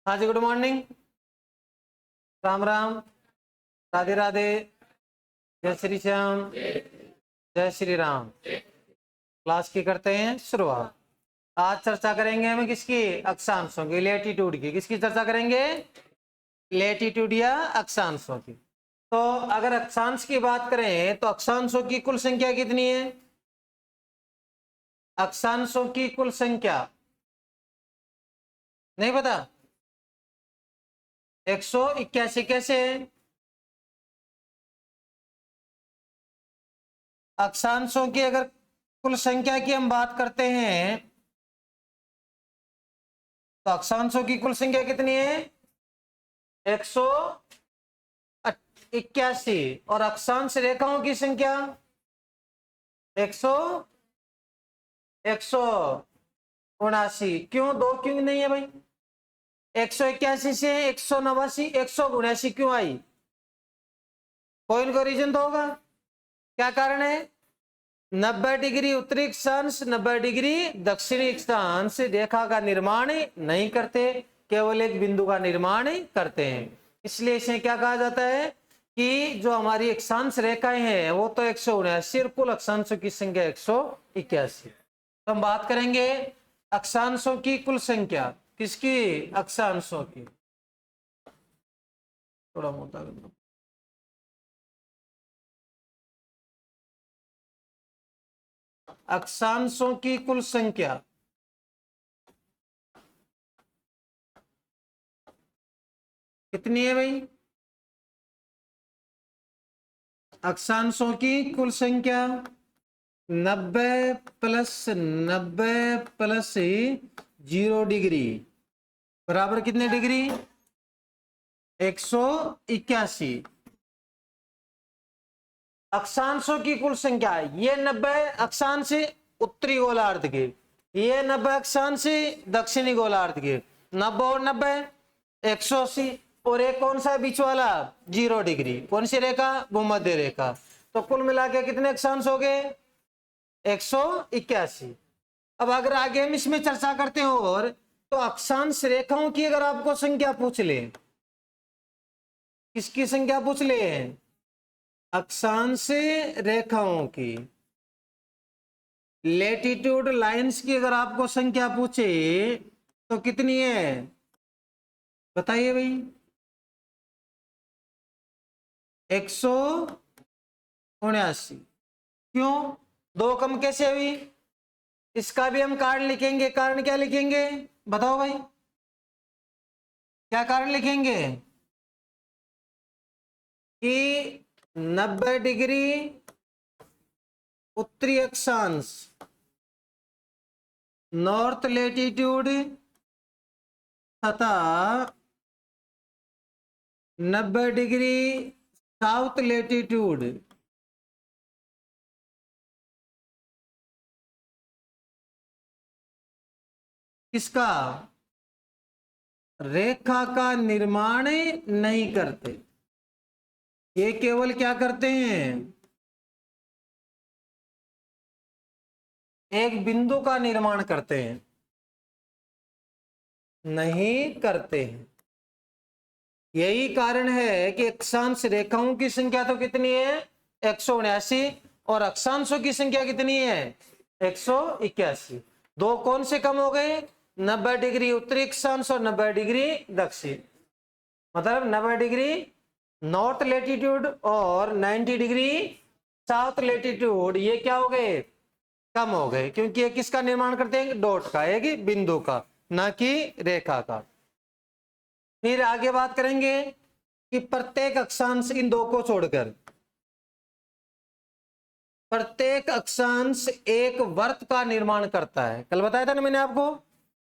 हाँ जी, good morning, Ram Ram, Radhe Radhe, जय श्री श्याम, जय श्री राम। क्लास की करते हैं शुरुआत। आज चर्चा करेंगे हम किसकी? अक्षांशों की, लेटीट्यूड की। किसकी चर्चा करेंगे? लेटीट्यूड या अक्षांशों की। तो अगर अक्षांश की बात करें तो अक्षांशों की कुल संख्या कितनी है? अक्षांशों की कुल संख्या नहीं पता? 181। कैसे? अक्षांशों की अगर कुल संख्या की हम बात करते हैं तो अक्षांशों की कुल संख्या कितनी है? 181। और अक्षांश रेखाओं की संख्या 179। क्यों? दो क्यों नहीं है भाई? 181 से 189 179 क्यों आई? कोई इनको रीजन तो होगा। क्या कारण है? 90 डिग्री उत्तरी अक्षांश, 90 डिग्री दक्षिणी अक्षांश रेखा का निर्माण नहीं करते, केवल एक बिंदु का निर्माण करते हैं। इसलिए इसे क्या कहा जाता है कि जो हमारी अक्षांश रेखाएं हैं वो तो 179 और कुल अक्षांशों की संख्या 181। तो हम बात करेंगे अक्षांशों की कुल संख्या। किसकी? अक्षांशों की। थोड़ा मोटा करना। अक्षांशों की कुल संख्या कितनी है भाई? अक्षांशों की कुल संख्या 90 प्लस 90 प्लस 0 डिग्री बराबर कितने डिग्री? 181। अक्षांशों की कुल संख्या ये 90 अक्षांश उत्तरी गोलार्ध के, ये 90 अक्षांश दक्षिणी गोलार्ध के। 90 और 90 180। और एक कौन सा बीच वाला? 0 डिग्री। कौन सी रेखा? भूमध्य रेखा। तो कुल मिला के कितने अक्षांश हो गए? 181। अब अगर आगे हम इसमें चर्चा करते हो और तो अक्षांश रेखाओं की अगर आपको संख्या पूछ ले, किसकी संख्या पूछ ले? अक्षांश रेखाओं की, लेटीट्यूड लाइंस की अगर आपको संख्या पूछे तो कितनी है? बताइए भाई। 179। क्यों? दो कम कैसे हुई? इसका भी हम कारण लिखेंगे। कारण क्या लिखेंगे? बताओ भाई, क्या कारण लिखेंगे? कि 90 डिग्री उत्तरी अक्षांश नॉर्थ लेटीट्यूड तथा 90 डिग्री साउथ लेटीट्यूड किसका? रेखा का निर्माण नहीं करते। ये केवल क्या करते हैं? एक बिंदु का निर्माण करते हैं, नहीं करते हैं। यही कारण है कि अक्षांश रेखाओं की संख्या तो कितनी है? 179। और अक्षांशों की संख्या कितनी है? 181। दो कौन से कम हो गए? 90 डिग्री उत्तरी अक्षांश और 90 डिग्री दक्षिण। मतलब 90 डिग्री नॉर्थ लेटीट्यूड और 90 डिग्री साउथ लेटीट्यूड, ये क्या हो गए? कम हो गए। क्योंकि ये किसका निर्माण करते हैं? डॉट का, एक बिंदु का, ना कि रेखा का। फिर आगे बात करेंगे कि प्रत्येक अक्षांश, इन दो को छोड़कर प्रत्येक अक्षांश एक वृत्त का निर्माण करता है। कल बताया था ना मैंने आपको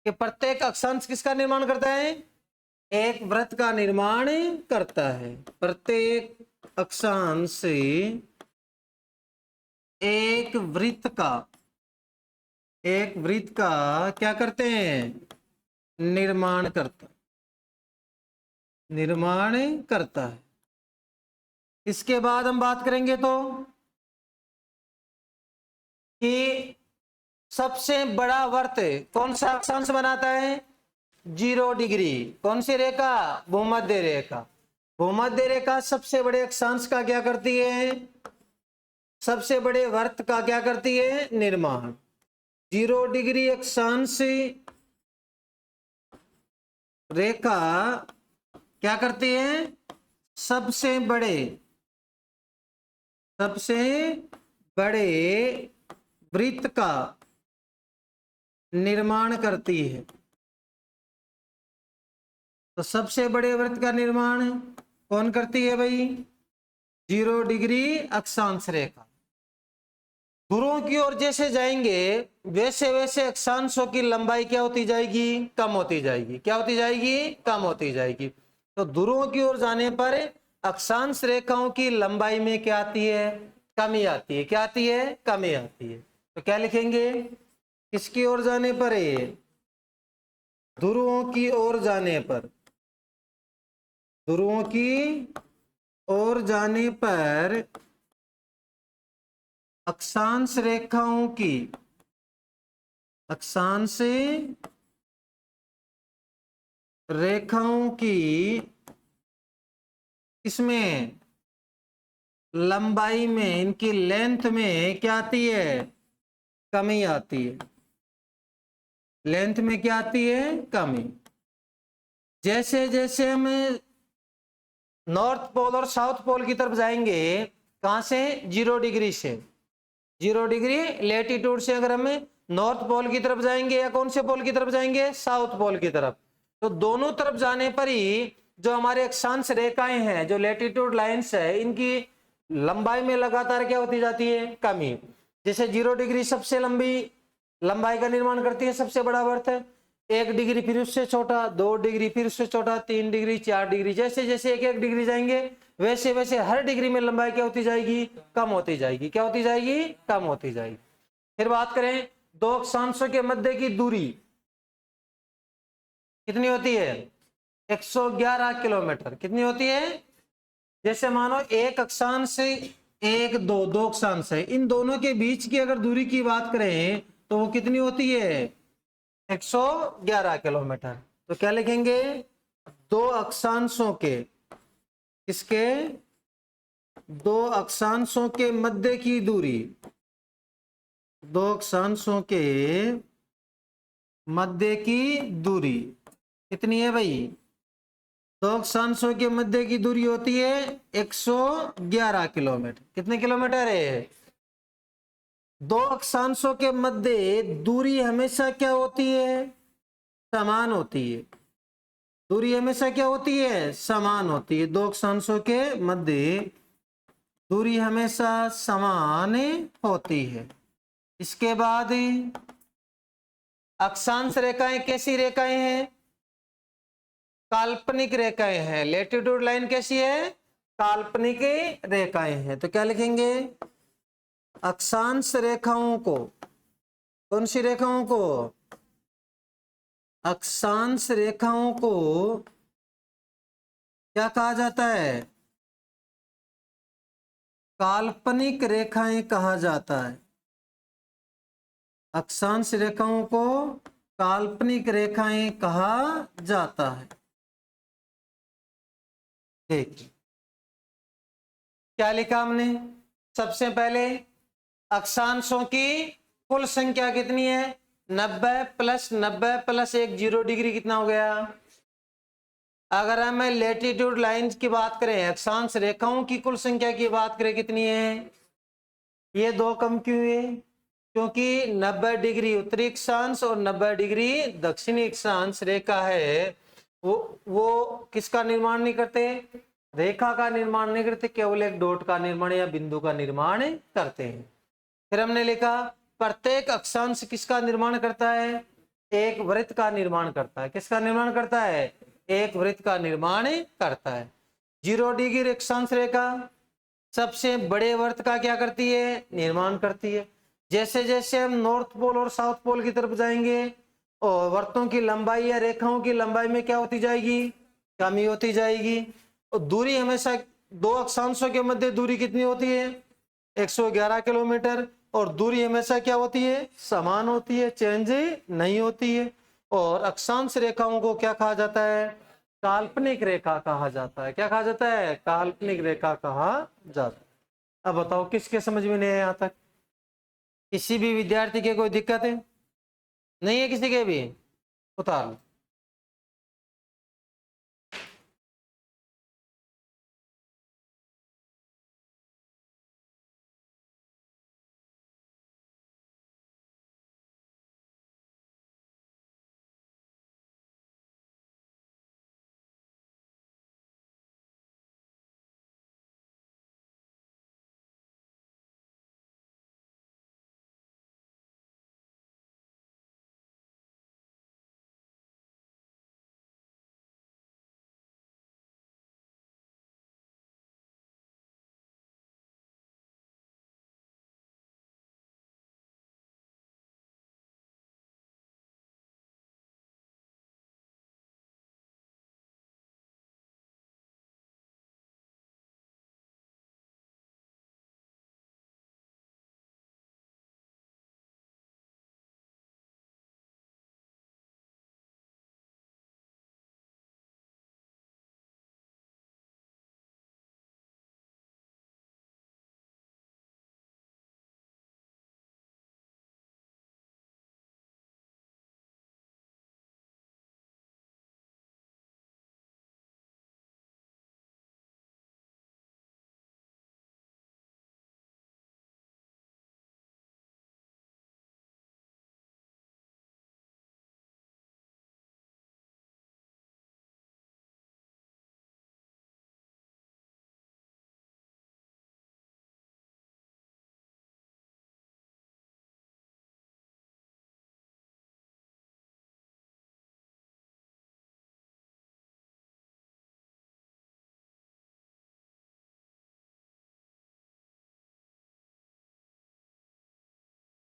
कि प्रत्येक अक्षांश किसका निर्माण करता है? एक वृत्त का निर्माण करता है। प्रत्येक अक्षांश एक वृत्त का क्या करते हैं? निर्माण करता है। इसके बाद हम बात करेंगे तो कि सबसे बड़ा वृत्त कौन सा अक्षांश बनाता है? 0 डिग्री। कौन सी रेखा? भूमध्य रेखा। भूमध्य रेखा सबसे बड़े अक्षांश का क्या करती है? सबसे बड़े वृत्त का क्या करती है? निर्माण। 0 डिग्री अक्षांश रेखा क्या करती है? सबसे बड़े वृत्त का निर्माण करती है। तो सबसे बड़े वृत्त का निर्माण कौन करती है भाई? 0 डिग्री अक्षांश रेखा। ध्रुवों की ओर जैसे जाएंगे वैसे वैसे अक्षांशों की लंबाई क्या होती जाएगी? कम होती जाएगी। क्या होती जाएगी? कम होती जाएगी। तो ध्रुवों की ओर जाने पर अक्षांश रेखाओं की लंबाई में क्या आती है? कमी आती है। क्या आती है? कमी आती है। तो क्या लिखेंगे? किसकी ओर जाने पर? ध्रुवों की ओर जाने पर, ध्रुवों की ओर जाने पर अक्षांश रेखाओं की, अक्षांश रेखाओं की इसमें लंबाई में, इनकी लेंथ में क्या आती है? कमी आती है। लेंथ में क्या आती है? कमी। जैसे जैसे हम नॉर्थ पोल और साउथ पोल की तरफ जाएंगे, कहां से? 0 डिग्री से। 0 डिग्री लेटीट्यूड से अगर हम नॉर्थ पोल की तरफ जाएंगे या कौन से पोल की तरफ जाएंगे? साउथ पोल की तरफ। तो दोनों तरफ जाने पर ही जो हमारे अक्षांश रेखाएं हैं, जो लेटीट्यूड लाइंस है, इनकी लंबाई में लगातार क्या होती जाती है? कमी। जैसे 0 डिग्री सबसे लंबी लंबाई का निर्माण करती है, सबसे बड़ा वृत्त है। 1 डिग्री फिर उससे छोटा, 2 डिग्री फिर उससे छोटा, 3 डिग्री, 4 डिग्री, जैसे जैसे 1-1 डिग्री जाएंगे वैसे वैसे हर डिग्री में लंबाई क्या होती जाएगी? कम होती जाएगी। क्या होती जाएगी? कम होती जाएगी। फिर बात करें दो अक्षांशों के मध्य की दूरी कितनी होती है? 111 किलोमीटर। कितनी होती है? जैसे मानो एक अक्षांश, एक दो अक्षांश है, इन दोनों के बीच की अगर दूरी की बात करें तो वो कितनी होती है? 111 किलोमीटर। तो क्या लिखेंगे? दो अक्षांशों के, इसके दो अक्षांशों के मध्य की दूरी, दो अक्षांशों के मध्य की दूरी कितनी है भाई? दो अक्षांशों के मध्य की दूरी होती है 111 किलोमीटर। कितने किलोमीटर है? दो अक्षांशों के मध्य दूरी हमेशा क्या होती है? समान होती है। दूरी हमेशा क्या होती है? समान होती है। दो अक्षांशों के मध्य दूरी हमेशा समान होती है। इसके बाद अक्षांश रेखाएं कैसी रेखाएं हैं? काल्पनिक रेखाएं हैं। लेटीट्यूड लाइन कैसी है? काल्पनिक रेखाएं हैं। तो क्या लिखेंगे? अक्षांश रेखाओं को, कौन सी रेखाओं को? अक्षांश रेखाओं को क्या कहा जाता है? काल्पनिक रेखाएं कहा जाता है। अक्षांश रेखाओं को काल्पनिक रेखाएं कहा जाता है। ठीक, क्या लिखा हमने? सबसे पहले अक्षांशों की कुल संख्या कितनी है? 90 प्लस 90 प्लस 1 0 डिग्री कितना हो गया? अगर हम लेटीट्यूड लाइंस की बात करें, अक्षांश रेखाओं की कुल संख्या की बात करें कितनी है? ये दो कम क्यों है? क्योंकि 90 डिग्री उत्तरी अक्षांश और 90 डिग्री दक्षिणी अक्षांश रेखा है, वो किसका निर्माण नहीं करते? रेखा का निर्माण नहीं करते, केवल एक डॉट का निर्माण या बिंदु का निर्माण करते हैं। फिर हमने लिखा प्रत्येक अक्षांश किसका निर्माण करता है? एक वृत्त का निर्माण करता है। किसका निर्माण करता है? एक वृत्त का निर्माण करता है। 0 डिग्री अक्षांश रेखा सबसे बड़े वृत्त का क्या करती है? निर्माण करती है। जैसे जैसे हम नॉर्थ पोल और साउथ पोल की तरफ जाएंगे और वृत्तों की लंबाई या रेखाओं की लंबाई में क्या होती जाएगी? कमी होती जाएगी। और दूरी हमेशा दो अक्षांशों के मध्य दूरी कितनी होती है? 111 किलोमीटर। और दूरी हमेशा क्या होती है? समान होती है, चेंज नहीं होती है। और अक्षांश रेखाओं को क्या कहा जाता है? काल्पनिक रेखा कहा जाता है। क्या कहा जाता है? काल्पनिक रेखा कहा जाता है। अब बताओ किसके समझ में नहीं है यहां तक? किसी भी विद्यार्थी के कोई दिक्कत है? नहीं है किसी के भी? उतार लो।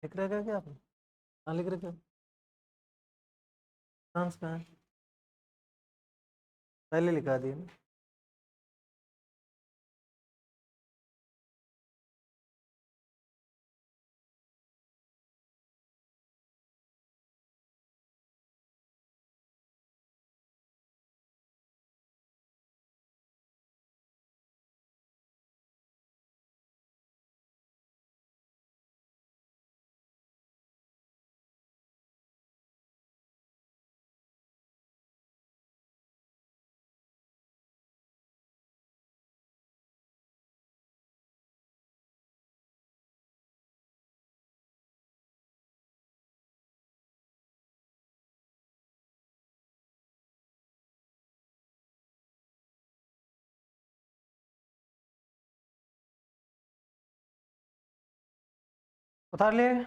लिख रखा क्या आपने? हाँ लिख रखा। कहाँ से? कहाँ है? पहले लिखा दिया ना। उतार लिए?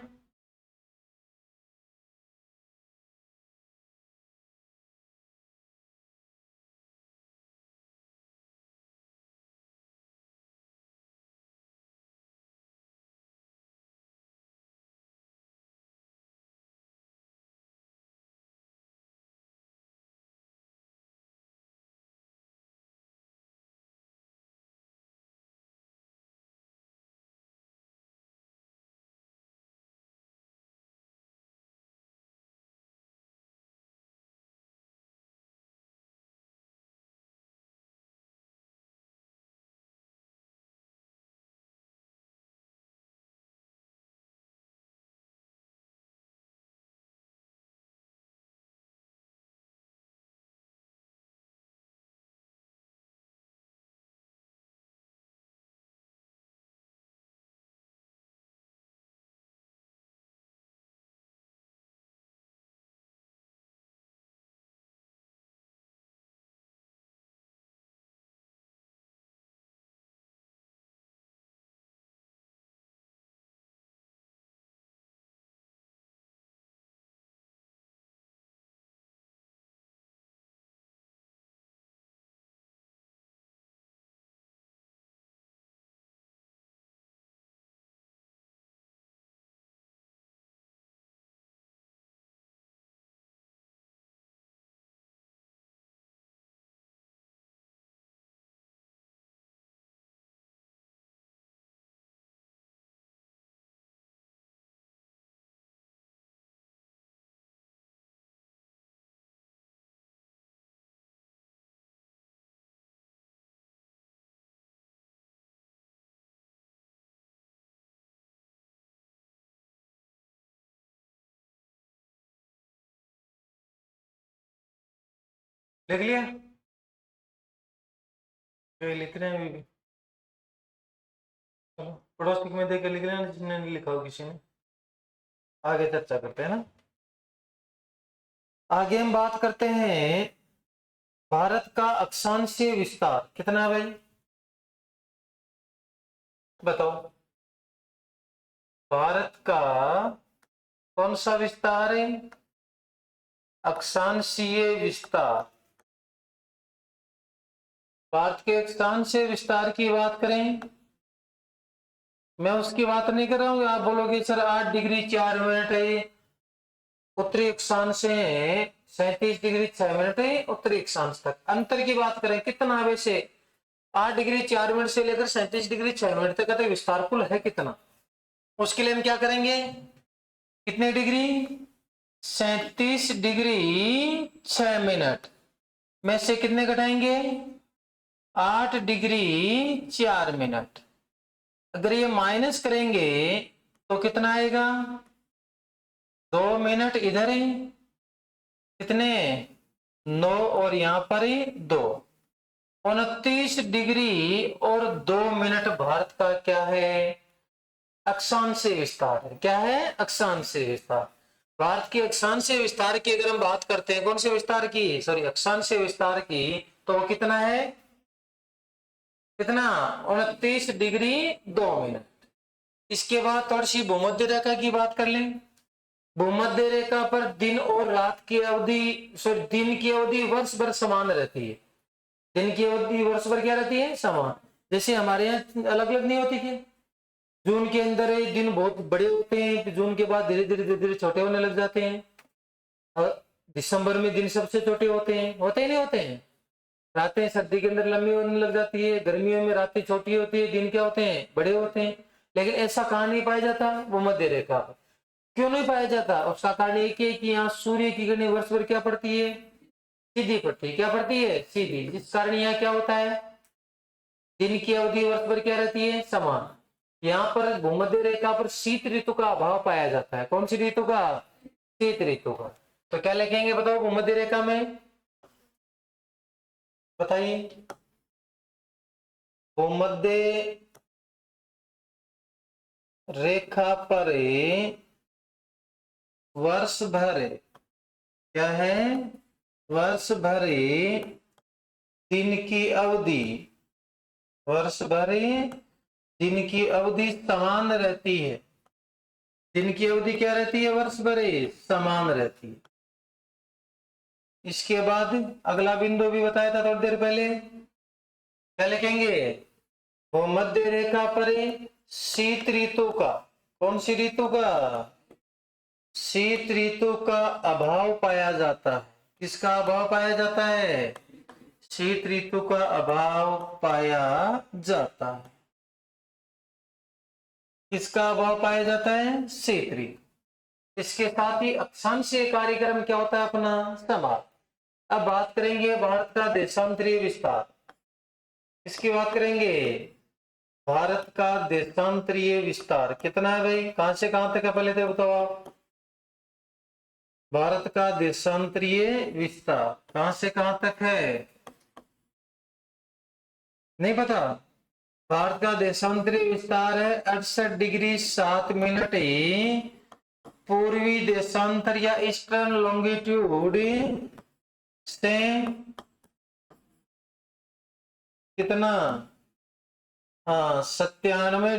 लिख लिया? लिख रहे हैं अभी भी? चलो पड़ोसी में देख के लिख रहे हैं जिसने नहीं लिखा हो किसी ने। आगे चर्चा करते हैं ना। आगे हम बात करते हैं भारत का अक्षांशीय विस्तार कितना है भाई, बताओ। भारत का कौन सा विस्तार है? अक्षांशीय विस्तार। भारत के अक्षांशीय विस्तार की बात करें, मैं उसकी बात नहीं कर रहा हूं। आप बोलोगे सर 8 डिग्री 4 मिनट है उत्तरी अक्षांश से 37 डिग्री 6 मिनट है उत्तरी अक्षांश तक। अंतर की बात करें कितना है वैसे? 8 डिग्री 4 मिनट से लेकर 37 डिग्री 6 मिनट तक का विस्तार कुल है कितना? उसके लिए हम क्या करेंगे? कितने डिग्री? 37 डिग्री 6 मिनट में से कितने घटाएंगे? 8 डिग्री 4 मिनट। अगर ये माइनस करेंगे तो कितना आएगा? 2 मिनट इधर है, कितने? 9 और यहां पर 2, 29 डिग्री और 2 मिनट भारत का क्या है? अक्षांशीय विस्तार है। क्या है? अक्षांशीय विस्तार। भारत की अक्षांशीय विस्तार की अगर हम बात करते हैं, कौन से विस्तार की? सॉरी, अक्षांशीय विस्तार की, तो कितना है? कितना? 29 डिग्री 2 मिनट। इसके बाद थोड़ी सी भूमध्य रेखा की बात कर लें। भूमध्य रेखा पर दिन और रात की अवधि, सॉरी दिन की अवधि वर्ष भर समान रहती है। दिन की अवधि वर्ष भर क्या रहती है? समान। जैसे हमारे यहाँ अलग अलग नहीं होती थी। जून के अंदर दिन बहुत बड़े होते हैं, जून के बाद धीरे धीरे धीरे धीरे छोटे होने लग जाते हैं। और दिसंबर में दिन सबसे छोटे होते हैं, होते ही नहीं होते हैं। रातें सर्दी के अंदर लंबी होने लग जाती है, गर्मियों में रातें छोटी होती है, दिन क्या होते हैं? बड़े होते हैं। लेकिन ऐसा कहाँ नहीं पाया जाता? वो मध्य रेखा। क्यों नहीं पाया जाता? उसका कारण एक है कि यहाँ सूर्य की किरणें वर्ष भर क्या पड़ती है? सीधी पड़ती है। क्या पड़ती है? सीधी। जिस कारण यहाँ क्या होता है? दिन की अवधि वर्ष भर क्या रहती है? समान। यहाँ पर भूमध्य रेखा पर शीत ऋतु का अभाव पाया जाता है। कौन सी ऋतु का? शीत ऋतु का। तो क्या लिखेंगे बताओ भूमध्य रेखा में? बताइए। भूमध्य रेखा पर वर्ष भर क्या है? वर्ष भर दिन की अवधि, वर्ष भर दिन की अवधि समान रहती है। दिन की अवधि क्या रहती है? वर्ष भर समान रहती है। इसके बाद अगला बिंदु भी बताया था थोड़ी देर पहले, क्या लिखेंगे? भूमध्य रेखा पर शीत ऋतु का, कौन सी ऋतु का? शीत ऋतु का अभाव पाया जाता है। किसका अभाव पाया जाता है? शीत ऋतु का अभाव पाया जाता है। किसका अभाव पाया जाता है? शीत ऋतु। इसके साथ ही अक्षांशीय कार्यक्रम क्या होता है अपना? समाप्त। अब बात करेंगे भारत का देशांतरीय विस्तार। इसकी बात करेंगे। भारत का देशांतरीय विस्तार कितना है भाई? कहां से कहां तक है पहले तो बताओ आप। भारत का देशांतरीय विस्तार कहां से कहां तक है? नहीं पता? भारत का देशांतरीय विस्तार है 68 डिग्री 7 मिनट पूर्वी देशांतर या ईस्टर्न लॉन्गिट्यूड से कितना? हाँ 97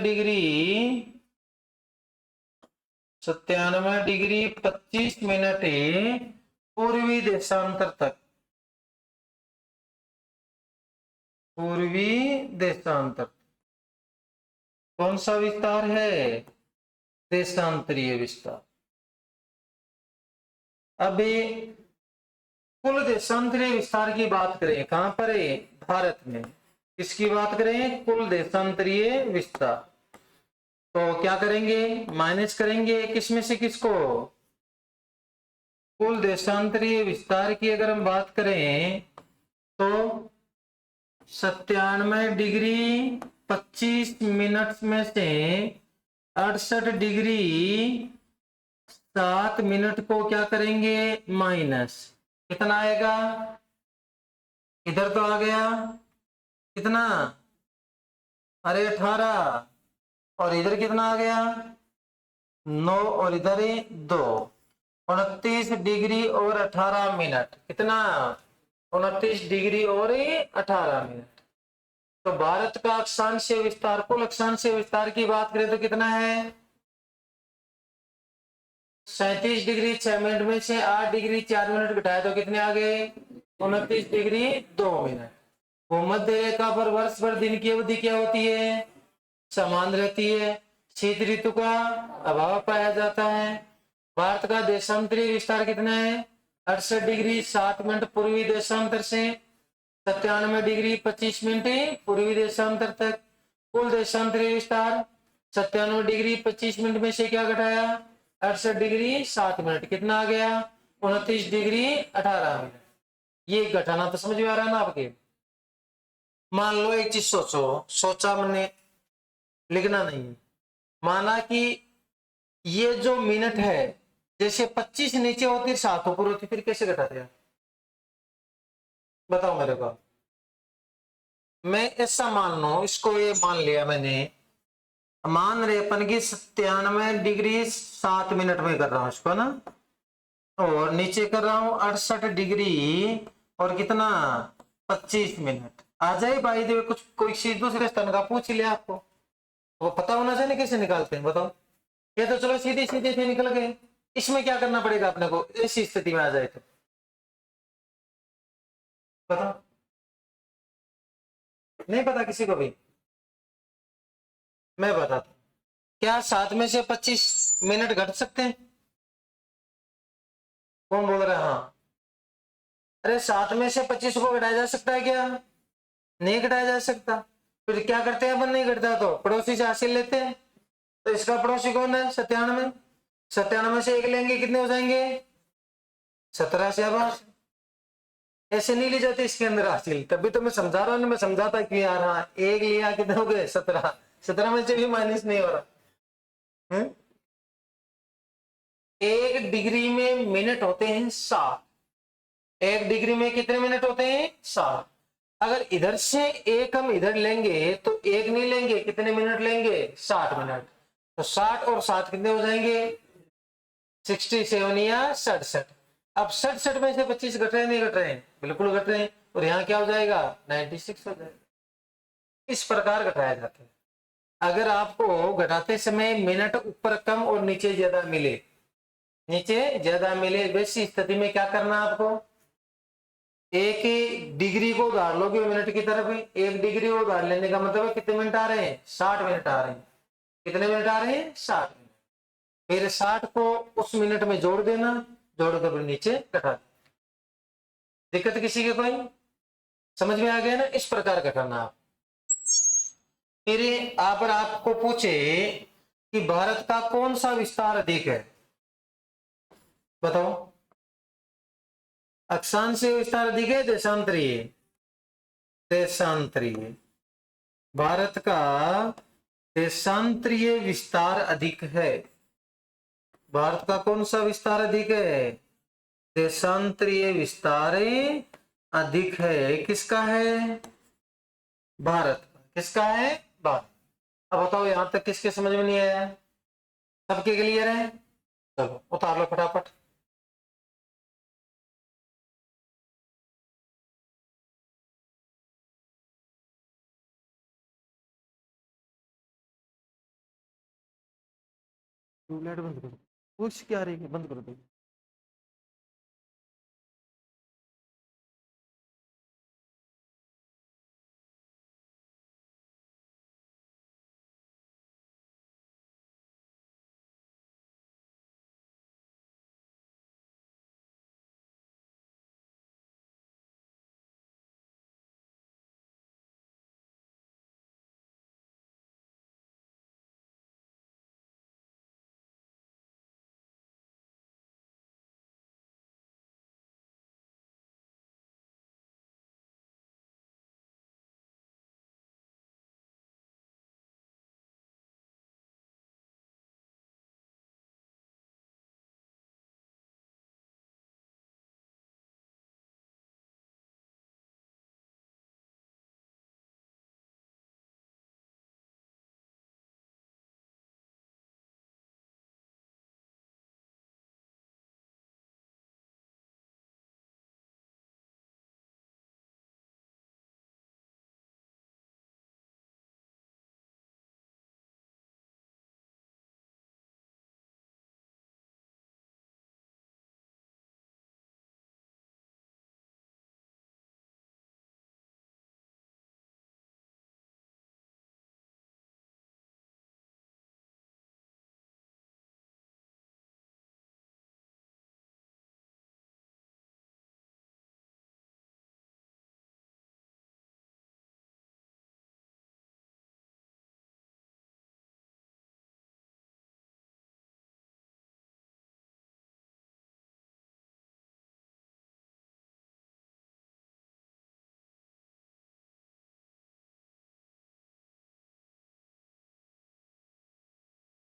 डिग्री 25 मिनट पूर्वी देशांतर तक। पूर्वी देशांतर कौन सा विस्तार है? देशांतरीय विस्तार। अभी कुल देशांतरीय विस्तार की बात करें, कहां पर है? भारत में। किसकी बात करें? कुल देशांतरीय विस्तार। तो क्या करेंगे? माइनस करेंगे किस में से किसको? कुल देशांतरीय विस्तार की अगर हम बात करें तो 97 डिग्री 25 मिनट में से 68 डिग्री 7 मिनट को क्या करेंगे? माइनस। कितना आएगा? इधर तो आ गया कितना, अरे 18, और इधर कितना आ गया 9, और इधर 2, 29 डिग्री और 18 मिनट, कितना 29 डिग्री और 18 मिनट। तो भारत का अक्षांश विस्तार, कुल अक्षांश विस्तार की बात करें तो कितना है 37 डिग्री 6 मिनट में से 8 डिग्री 4 मिनट घटाया तो कितने आ गए 29 डिग्री 2 मिनट। भूमध्य रेखा पर वर्ष भर दिन की अवधि क्या होती है, समान रहती है। शीत ऋतु का अभाव पाया जाता है। भारत का देशांतरीय विस्तार कितना है 68 डिग्री 7 मिनट पूर्वी देशांतर से 97 डिग्री 25 मिनट पूर्वी देशांतर तक। कुल देशांतरीय विस्तार 97 डिग्री 25 मिनट में से क्या घटाया 68 डिग्री 7 मिनट, कितना आ गया 29 डिग्री 18 मिनट। ये घटाना तो समझ में आ रहा है ना आपके। मान लो एक चीज सोचो, सोचा मैंने, लिखना नहीं है। माना कि ये जो मिनट है जैसे 25 नीचे होती 7 ऊपर होती, फिर कैसे घटाते हैं बताओ मेरे को। मैं ऐसा मान लो, इसको ये मान लिया मैंने, मान रहे अपन की 97 डिग्री 7 मिनट में कर रहा हूं इसको ना, और नीचे कर रहा हूं 68 डिग्री और कितना 25 मिनट। आ जाए भाई देवे कुछ कोई चीज दूसरे स्तन का पूछ लिया आपको, वो पता होना चाहिए कैसे निकालते हैं बताओ। ये तो चलो सीधे सीधे से निकल गए, इसमें क्या करना पड़ेगा अपने को ऐसी स्थिति में आ जाए तो बताओ। नहीं पता किसी को भी, मैं बताता हूं। क्या 7 में से 25 मिनट घट सकते हैं, कौन बोल रहा है हाँ। अरे 7 में से 25 को घटाया जा सकता है क्या, नहीं घटाया जा सकता। फिर क्या करते हैं अपन, नहीं घटता तो पड़ोसी से हासिल लेते हैं। तो इसका पड़ोसी कौन है 97, 97 से एक लेंगे कितने हो जाएंगे 17 से। अब ऐसे नहीं ली जाती इसके अंदर हासिल, तभी तो मैं समझा रहा हूँ ना, मैं समझाता कि यार हाँ एक लिया कितने हो गए 17, 17 में से भी माइनस नहीं हो रहा है? 1 डिग्री में मिनट होते हैं 7, 1 डिग्री में कितने मिनट होते हैं 7। अगर इधर से एक हम इधर लेंगे तो एक नहीं लेंगे, कितने मिनट लेंगे 60 मिनट। तो 60 और 7 कितने हो जाएंगे 67 या 67। अब 67 में से 25 घट रहे नहीं घट रहे हैं, बिल्कुल घट रहे हैं, और यहाँ क्या हो जाएगा 96 हो जाएगा। इस प्रकार घटाया जाता है। अगर आपको घटाते समय मिनट ऊपर कम और नीचे ज्यादा मिले, नीचे ज्यादा मिले, वैसी स्थिति में क्या करना आपको, एक डिग्री को उधार लोगे मिनट की तरफ, 1 डिग्री को उधार लेने का मतलब है कितने मिनट आ रहे हैं 60 मिनट आ रहे हैं। कितने मिनट आ रहे हैं 60 मिनट। फिर 60 को उस मिनट में जोड़ देना, जोड़ कर नीचे घटा देना। दिक्कत किसी के कोई, समझ में आ गया ना, इस प्रकार घटाना आप। फिर आप पर आपको पूछे कि भारत का कौन सा विस्तार अधिक है, बताओ। अक्षांशीय विस्तार अधिक है देशांतरीय, देशांतरीय। भारत का देशांतरीय विस्तार अधिक है। भारत का कौन सा विस्तार अधिक है, देशांतरीय विस्तार अधिक है। किसका है, भारत का। किसका है, भारत। अब बताओ यहां तक किसके समझ में नहीं आया, सबके क्लियर है, चलो उतार लो फटाफट। ट्यूबलाइट बंद करो, कुछ क्या रही है बंद कर दो।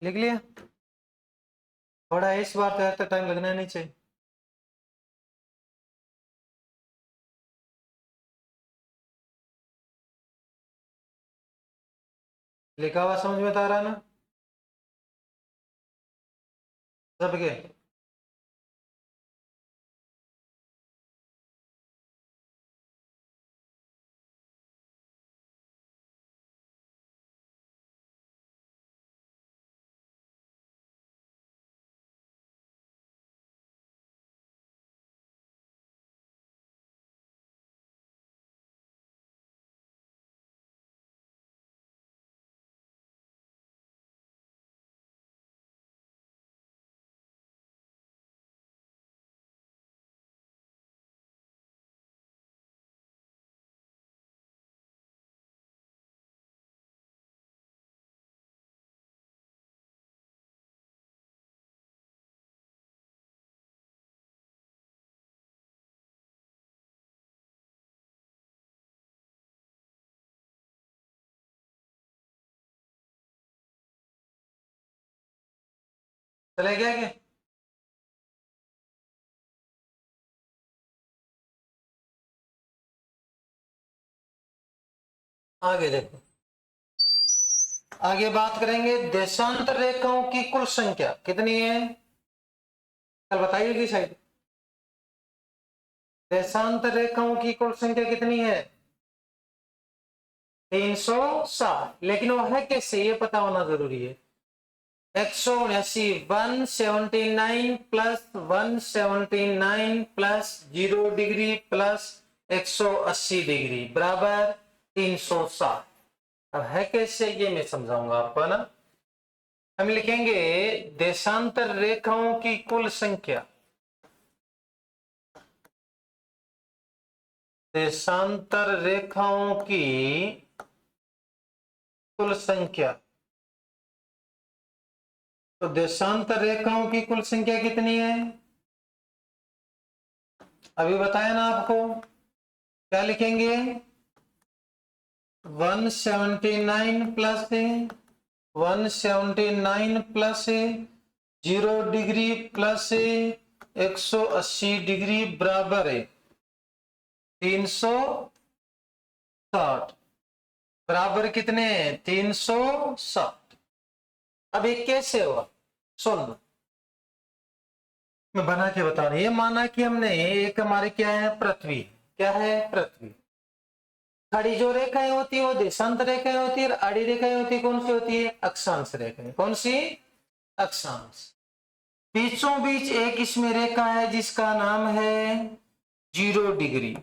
लिख लिया? थोड़ा इस बार तो टाइम लगना नहीं चाहिए। लिखा हुआ समझ में तो आ रहा ना सबके? चले गया क्या? आगे देखो, आगे बात करेंगे देशांतर रेखाओं की कुल संख्या कितनी है? कल बताइएगी शायद। देशांतर रेखाओं की कुल संख्या कितनी है? 360। लेकिन वो है कैसे ये पता होना जरूरी है। 179 179 plus 179 plus 0 degree plus 180 degree बराबर 360। अब है कैसे ये मैं समझाऊंगा आपको ना। हम लिखेंगे देशांतर रेखाओं की कुल संख्या, देशांतर रेखाओं की कुल संख्या। तो देशांतर रेखाओं की कुल संख्या कितनी है? अभी बताया ना आपको। क्या लिखेंगे? 179 plus 179 plus 0 degree plus 180 degree बराबर है 360। बराबर कितने? 360। अब ये कैसे हुआ सुन लो, मैं बना के बता रहा हूं। ये माना कि हमने एक हमारे क्या है पृथ्वी, क्या है पृथ्वी। खड़ी जो रेखाएं होती है वो देशांतर रेखाएं होती है और आड़ी रेखाएं होती है कौन सी होती है? अक्षांश रेखाएं। कौन सी? अक्षांश। बीचों बीच एक इसमें रेखा है जिसका नाम है 0 डिग्री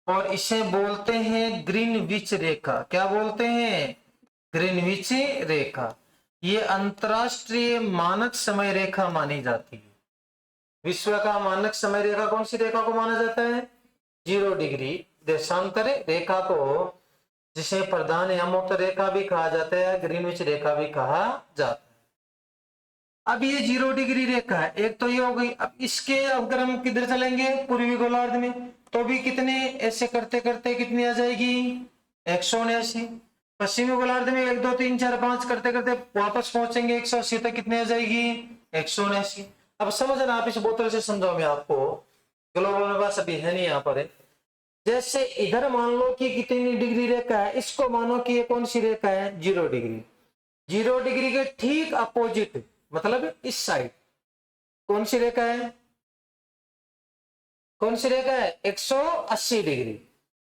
और इसे बोलते हैं ग्रीनविच रेखा। क्या बोलते हैं? ग्रीनविच रेखा। ये अंतरराष्ट्रीय मानक समय रेखा मानी जाती है। विश्व का मानक समय रेखा कौन सी रेखा को माना जाता है? 0 डिग्री देशांतर रेखा को, जिसे प्रधान यामोत्तर रेखा भी कहा जाता है, ग्रीनविच रेखा भी कहा जाता है। अब ये 0 डिग्री रेखा है, एक तो ये हो गई। अब इसके अगर हम किधर चलेंगे पूर्वी गोलार्ध में, तो भी कितने ऐसे करते करते कितनी आ जाएगी? 179। पश्चिमी गोलार्ध में 1 2 3 4 5 करते करते वापस पहुंचेंगे 180 तक, कितनी आ जाएगी? 179। अब समझना, आप इस बोतल से समझाओ मैं आपको, ग्लोबल में बस अभी है नहीं यहाँ पर है। जैसे इधर मान लो कि कितनी डिग्री रेखा है, इसको मानो कि ये कौन सी रेखा है? 0 डिग्री। 0 डिग्री के ठीक अपोजिट मतलब इस साइड कौन सी रेखा है? कौन सी रेखा है? 180 डिग्री।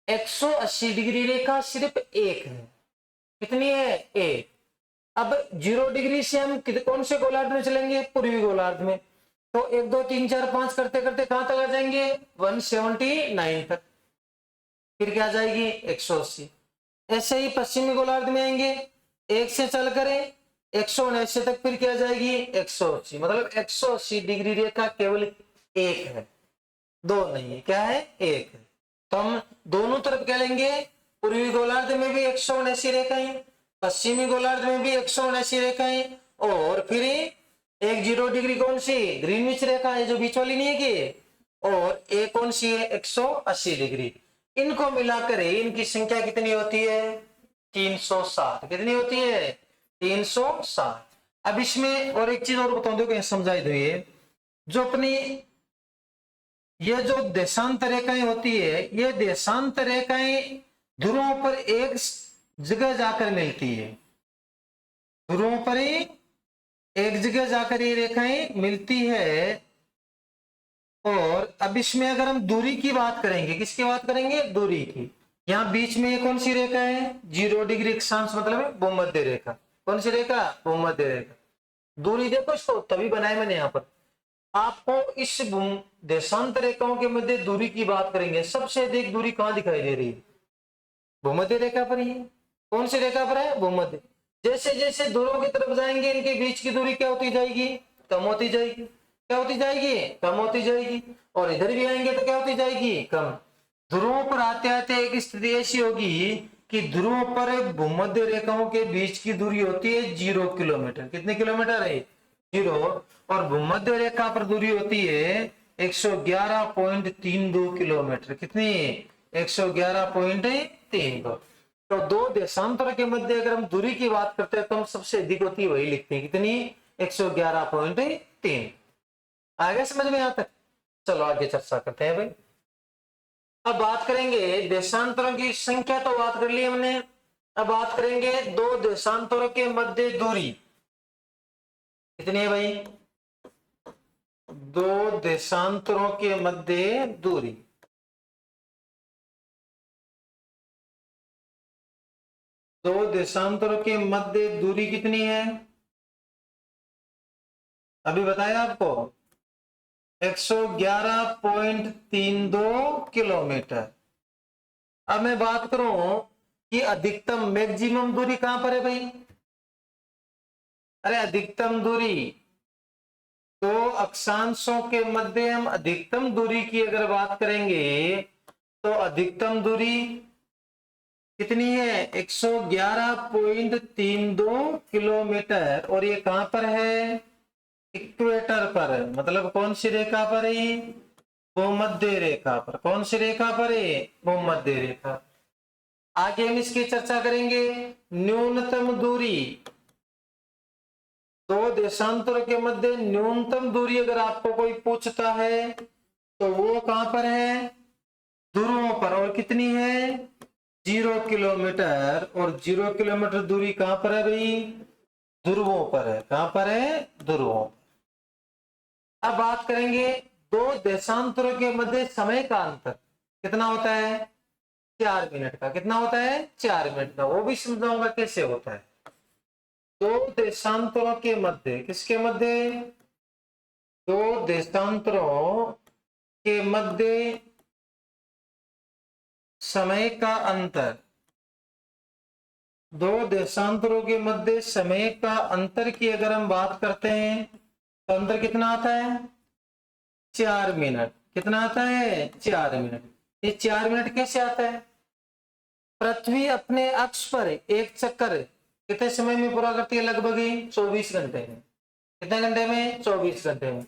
180 डिग्री रेखा सिर्फ एक है। कितनी है? एक। अब 0 डिग्री से हम कौन से गोलार्ध में चलेंगे? पूर्वी गोलार्ध में। तो 1 2 3 4 5 करते करते कहां तक आ जाएंगे? 179 तक। फिर क्या आ जाएगी? 180। ऐसे ही पश्चिमी गोलार्ध में आएंगे, एक से चल कर 179 तक, फिर क्या जाएगी? 180। मतलब 180 डिग्री रेखा केवल एक है, दो नहीं है। क्या है? एक है। तो हम दोनों तरफ क्या लेंगे? पूर्वी गोलार्ध में भी 179 रेखाएं, पश्चिमी गोलार्ध में भी 179 रेखाएं, और फिर एक 0 डिग्री कौन सी? ग्रीनविच रेखा है जो बीच वाली नहीं है कि, और एक कौन सी है? 180 डिग्री। इनको मिलाकर इनकी संख्या कितनी होती है? 360। कितनी होती है? 360। अब इसमें और एक चीज और बताऊं, देखो समझाई दो, ये जो अपनी ये जो देशांत रेखाएं होती है, ये देशांत रेखाएं ध्रुवों पर एक जगह जाकर मिलती है, ध्रुवों पर ही एक जगह जाकर ये रेखाएं मिलती है। और अब इसमें अगर हम दूरी की बात करेंगे, किसकी बात करेंगे, दूरी की, यहाँ बीच में ये कौन सी रेखा है, 0 डिग्री अक्षांश, मतलब है भूमध्य रेखा। कौन सी रेखा, भूमध्य रेखा। दूरी देखो इसको तभी बनाए मैंने, यहाँ पर आपको इस देशांत रेखाओं के मध्य दूरी की बात करेंगे, सबसे अधिक दूरी कहाँ दिखाई दे रही है, भूमध्य रेखा पर ही है। कौन सी रेखा पर है, भूमध्य। जैसे जैसे दूरों की तरफ जाएंगे इनके बीच की दूरी क्या होती जाएगी, कम होती जाएगी। क्या होती जाएगी, कम होती जाएगी। और इधर भी आएंगे तो क्या होती जाएगी, कम। ध्रुवों पर आते आते एक स्थिति ऐसी होगी कि ध्रुवों पर भूमध्य रेखाओं के बीच की दूरी होती है 0 किलोमीटर। कितने किलोमीटर है, 0। और भूमध्य रेखा पर दूरी होती है 111.32 किलोमीटर। कितनी, 111.32। तो दो देशांतर के मध्य अगर हम दूरी की बात करते हैं तो हम सबसे अधिक होती है वही लिखते हैं, कितनी, 111.3। आगे समझ में यहां तक, चलो आगे चर्चा करते हैं भाई। अब बात करेंगे देशांतरों की संख्या, तो बात कर ली हमने। अब बात करेंगे दो देशांतरों के मध्य दूरी कितनी है भाई, दो देशांतरों के मध्य दूरी। दो देशांतरों के मध्य दूरी कितनी है, अभी बताया आपको, 111.32 किलोमीटर। अब मैं बात करूं कि अधिकतम मैक्सिमम दूरी कहां पर है भाई, अरे अधिकतम दूरी, दो अक्षांशों के मध्य हम अधिकतम दूरी की अगर बात करेंगे तो अधिकतम दूरी कितनी है, 111.32 किलोमीटर। और ये कहां पर है, इक्वेटर पर है, मतलब कौन सी रेखा पर है, भूमध्य रेखा पर। कौन सी रेखा पर है, भूमध्य रेखा। आगे हम इसकी चर्चा करेंगे। न्यूनतम दूरी, दो देशांतरों के मध्य न्यूनतम दूरी अगर आपको कोई पूछता है तो वो कहां पर है, ध्रुवों पर। और कितनी है, 0 किलोमीटर। और 0 किलोमीटर दूरी कहां पर है भाई, ध्रुवों पर है। कहां पर है, ध्रुवों। अब बात करेंगे दो देशांतरों के मध्य समय का अंतर कितना होता है, 4 मिनट का। कितना होता है, 4 मिनट का। वो भी समझाऊंगा कैसे होता है। दो देशांतरों के मध्य, किसके मध्य, दो देशांतरों के मध्य समय का अंतर, दो देशांतरों के मध्य समय का अंतर की अगर हम बात करते हैं तो अंतर कितना आता है, 4 मिनट। कितना आता है, 4 मिनट। ये 4 मिनट कैसे आता है, पृथ्वी अपने अक्ष पर एक चक्कर कितने समय में पूरा करती है, लगभग 24 घंटे में। कितने घंटे में, 24 घंटे में।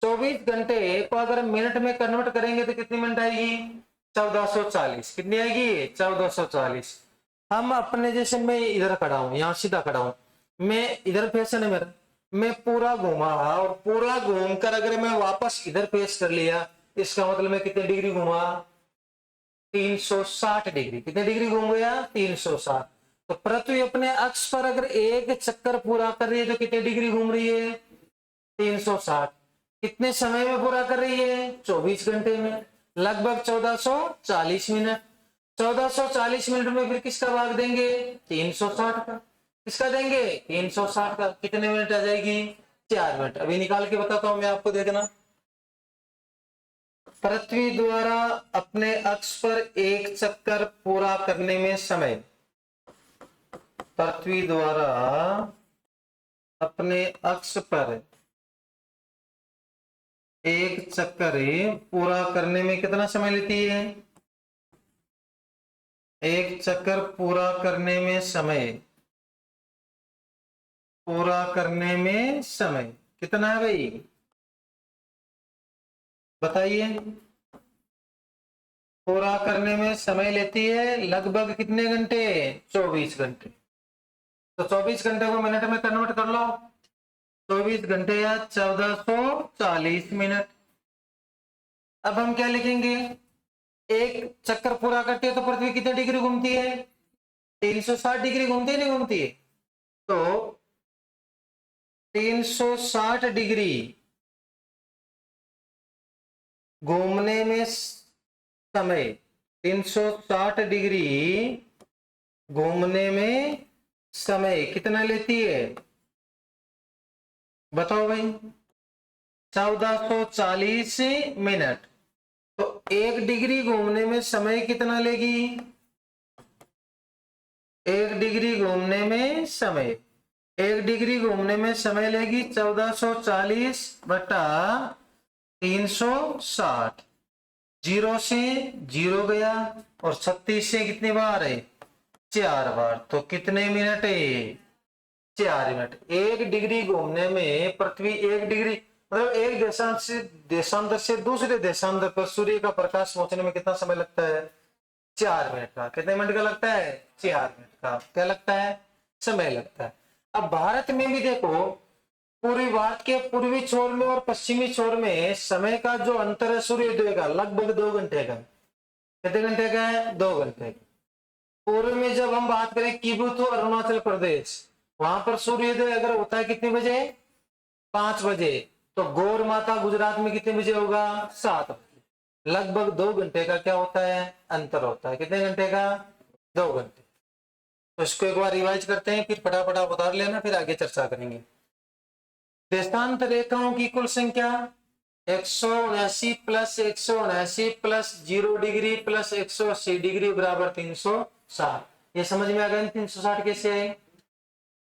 24 घंटे को अगर हम मिनट में कन्वर्ट करेंगे तो कितनी मिनट आएगी, 1440। कितनी आएगी, 1440। हम अपने, जैसे मैं इधर खड़ा हूं, यहाँ सीधा खड़ा हूं, मैं इधर फेस है ना मेरा, मैं पूरा घूमा और पूरा घूमकर अगर मैं वापस इधर फेस कर लिया, इसका मतलब मैं कितने डिग्री घूमा, 360 डिग्री। कितने डिग्री घूम गया, 360। तो पृथ्वी अपने अक्ष पर अगर एक चक्कर पूरा कर रही है तो कितने डिग्री घूम रही है, 360। कितने समय में पूरा कर रही है, 24 घंटे में, लगभग 1440 मिनट। 1440 मिनट में फिर किसका भाग देंगे, 360 का। किसका देंगे, 360 का। कितने मिनट आ जाएगी, 4 मिनट। अभी निकाल के बताता हूं मैं आपको, देखना। पृथ्वी द्वारा अपने अक्ष पर एक चक्कर पूरा करने में समय, पृथ्वी द्वारा अपने अक्ष पर एक चक्कर पूरा करने में कितना समय लेती है, एक चक्कर पूरा करने में समय, पूरा करने में समय कितना है भाई, बताइए। पूरा करने में समय लेती है लगभग कितने घंटे, 24 घंटे। तो 24 घंटे को मिनट में कन्वर्ट कर लो, 24 घंटे या 1440 मिनट। अब हम क्या लिखेंगे, एक चक्कर पूरा करते हैं तो पृथ्वी कितने डिग्री घूमती है, 360 डिग्री घूमती है, नहीं घूमती है? तो 360 डिग्री घूमने में समय, 360 डिग्री घूमने में समय कितना लेती है, बताओ भाई? 1440 मिनट। तो 1 डिग्री घूमने में समय कितना लेगी, 1 डिग्री घूमने में समय, 1 डिग्री घूमने में समय लेगी 1440 बटा 360। जीरो से जीरो गया और 36 से कितनी बार है, 4 बार। तो कितने मिनट है, 4 मिनट। 1 डिग्री घूमने में पृथ्वी 1 डिग्री मतलब एक देशांतर से दूसरे देशांतर पर सूर्य का प्रकाश पहुंचने में कितना समय लगता है, 4 मिनट का। कितने मिनट का लगता है, 4 मिनट का क्या लगता है, समय लगता है। अब भारत में भी देखो, पूर्वी भारत के पूर्वी छोर में और पश्चिमी छोर में समय का जो अंतर है सूर्योदय का लगभग 2 घंटे का। कितने घंटे का है, 2 घंटे का। पूर्व में जब हम बात करें किबुत अरुणाचल प्रदेश, वहां पर सूर्योदय अगर होता है कितने बजे, 5 बजे। तो गौर माता गुजरात में कितने बजे होगा, 7 बजे। लगभग 2 घंटे का क्या होता है, अंतर होता है। कितने घंटे का, 2 घंटे। तो इसको एक बार रिवाइज करते हैं, फिर फटाफट आप उतार लेना, फिर आगे चर्चा करेंगे। देशांत रेखाओं की कुल संख्या 179 plus 179 plus 0 degree plus 180 degree बराबर 360। ये समझ में आ गया 360 कैसे है?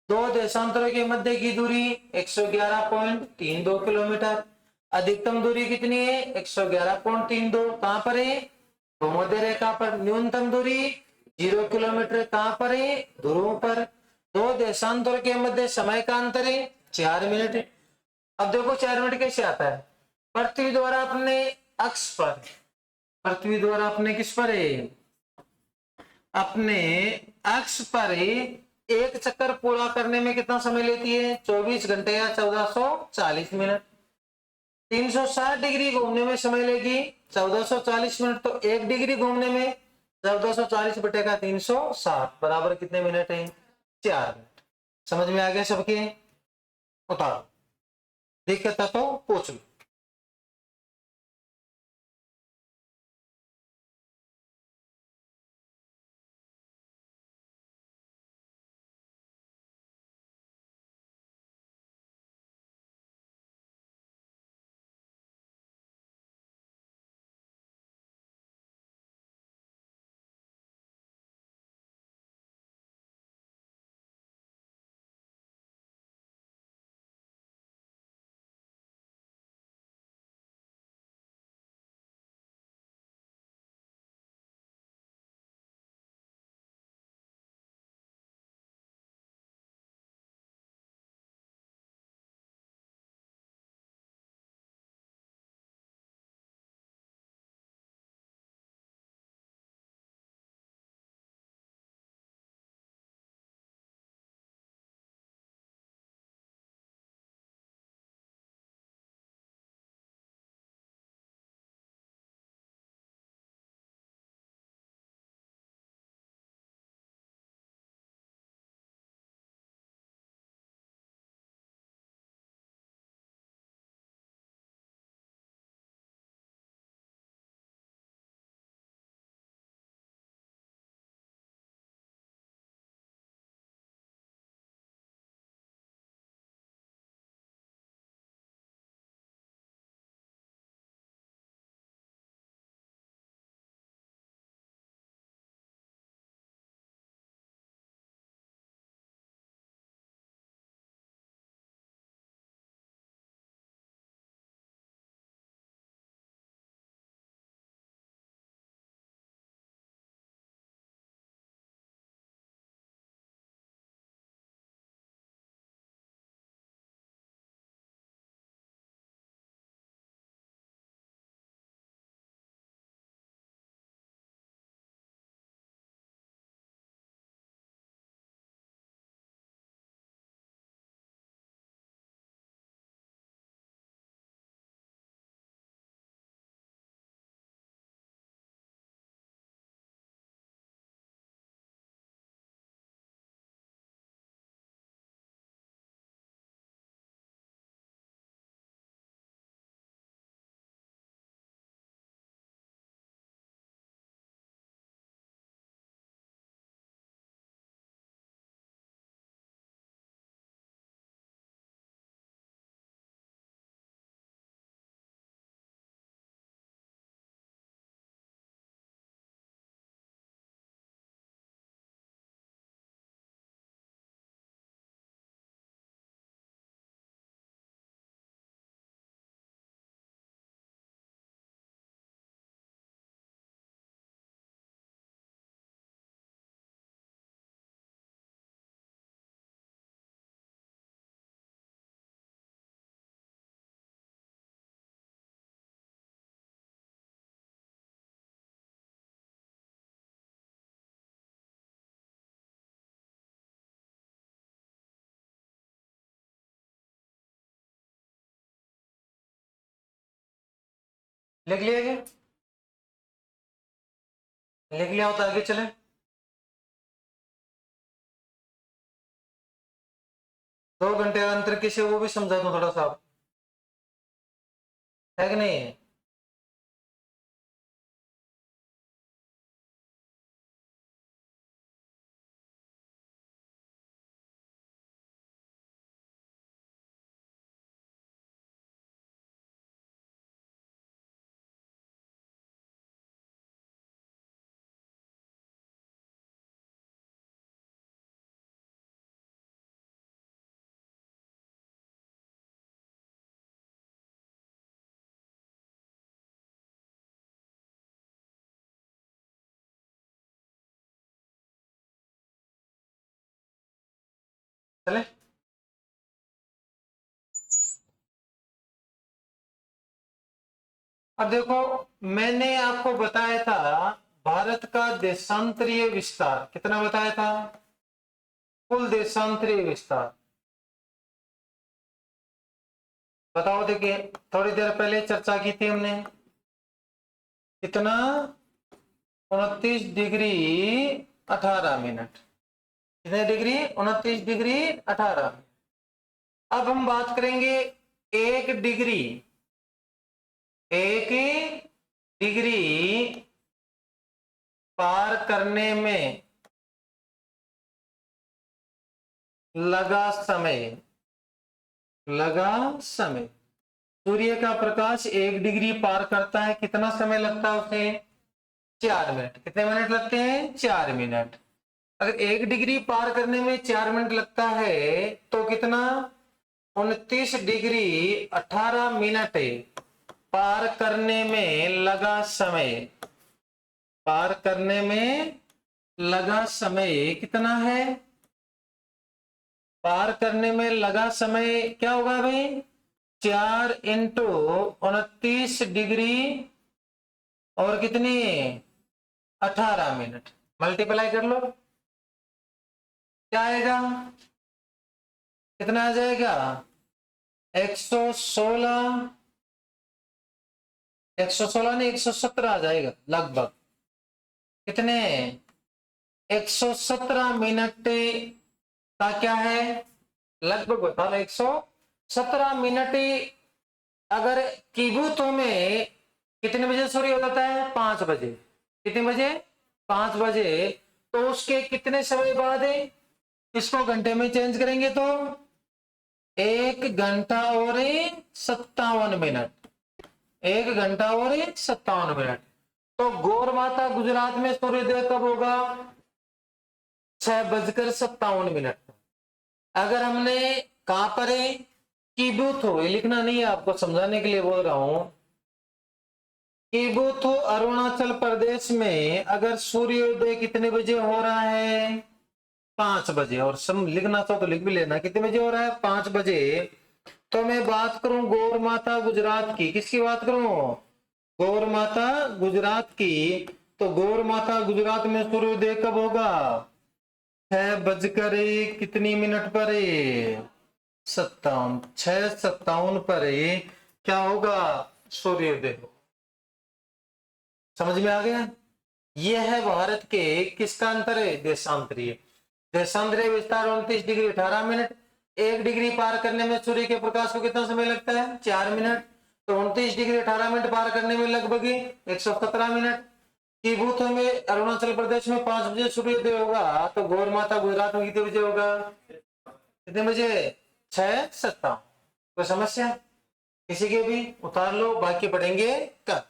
दो देशांतरों के मध्य की दूरी 111.32 किलोमीटर। अधिकतम दूरी कितनी है, 111.32। कहां पर है, भूमध्य रेखा पर। न्यूनतम दूरी 0 किलोमीटर। कहां पर है, ध्रुवों पर। दो देशांतरों के मध्य समय का अंतर है 4 मिनट। अब देखो 4 मिनट कैसे आता है, पृथ्वी द्वारा अपने अक्ष पर, पृथ्वी द्वारा अपने किस पर है, अपने अक्ष पर एक चक्कर पूरा करने में कितना समय लेती है, 24 घंटे या 1440 मिनट। 360 डिग्री घूमने में समय लेगी 1440 मिनट। तो 1 डिग्री घूमने में 1440 बटेगा 360 बराबर कितने मिनट है, 4 मिनट। समझ में आ गया सबके, उतारो। दिक्कत है तो पूछ लो। लिख लिया क्या? लिख लिया हो तो आगे चले। दो घंटे का अंतर किसे, वो भी समझा दो थोड़ा सा, है कि नहीं? चले, अब देखो, मैंने आपको बताया था भारत का देशांतरीय विस्तार कितना बताया था, कुल देशांतरीय विस्तार बताओ। देखिए, थोड़ी देर पहले चर्चा की थी हमने, कितना, 29 डिग्री 18 मिनट। कितने डिग्री? 29 डिग्री 18। अब हम बात करेंगे 1 डिग्री, 1 डिग्री पार करने में लगा समय, सूर्य का प्रकाश 1 डिग्री पार करता है, कितना समय लगता है उसे? 4 मिनट। कितने मिनट लगते हैं? 4 मिनट। अगर 1 डिग्री पार करने में 4 मिनट लगता है तो कितना, 29 डिग्री 18 मिनट पार करने में लगा समय, पार करने में लगा समय कितना है? पार करने में लगा समय क्या होगा भाई? 4 इंटू 29 डिग्री और कितनी, 18 मिनट, मल्टीप्लाई कर लो, क्या आएगा? कितना आ जाएगा? 116, 116 नहीं 117 आ जाएगा लगभग। कितने? 117 मिनट का क्या है, लगभग बता लो। 117 मिनट। अगर कीबूथों में कितने बजे सूर्य हो जाता है? 5 बजे। कितने बजे? 5 बजे। तो उसके कितने समय बाद है, इसको घंटे में चेंज करेंगे तो 1 घंटा और 57 मिनट, 1 घंटा और 57 मिनट। तो गौर माता गुजरात में सूर्योदय कब होगा? 6:57। अगर हमने कहां पर है, कीबूथो, ये लिखना नहीं है आपको, समझाने के लिए बोल रहा हूं, कीबूथो अरुणाचल प्रदेश में अगर सूर्योदय कितने बजे हो रहा है? 5 बजे। और सम लिखना तो लिख भी लेना, कितने बजे हो रहा है? 5 बजे। तो मैं बात करूं गौर माता गुजरात की, किसकी बात करूं? गौर माता गुजरात की। तो गौर माता गुजरात में सूर्योदय कब होगा? 6 बजकर कितनी मिनट पर? 57, 6:57 पर क्या होगा? सूर्योदय। समझ में आ गया? यह है भारत के किसका अंतर है? देशांतरीय। देशांतरीय विस्तार 29 डिग्री 18 मिनट। 1 डिग्री पार करने में सूर्य के प्रकाश को कितना समय लगता है? 4 मिनट। तो 29 डिग्री 18 मिनट पार करने में लगभग 117 मिनट। कीबूथों में अरुणाचल प्रदेश में 5 बजे सूर्योदय होगा, तो गौर माता गुजरात में कितने बजे होगा? कितने बजे? 6:57। कोई समस्या किसी के भी? उतार लो, बाकी पढ़ेंगे कल।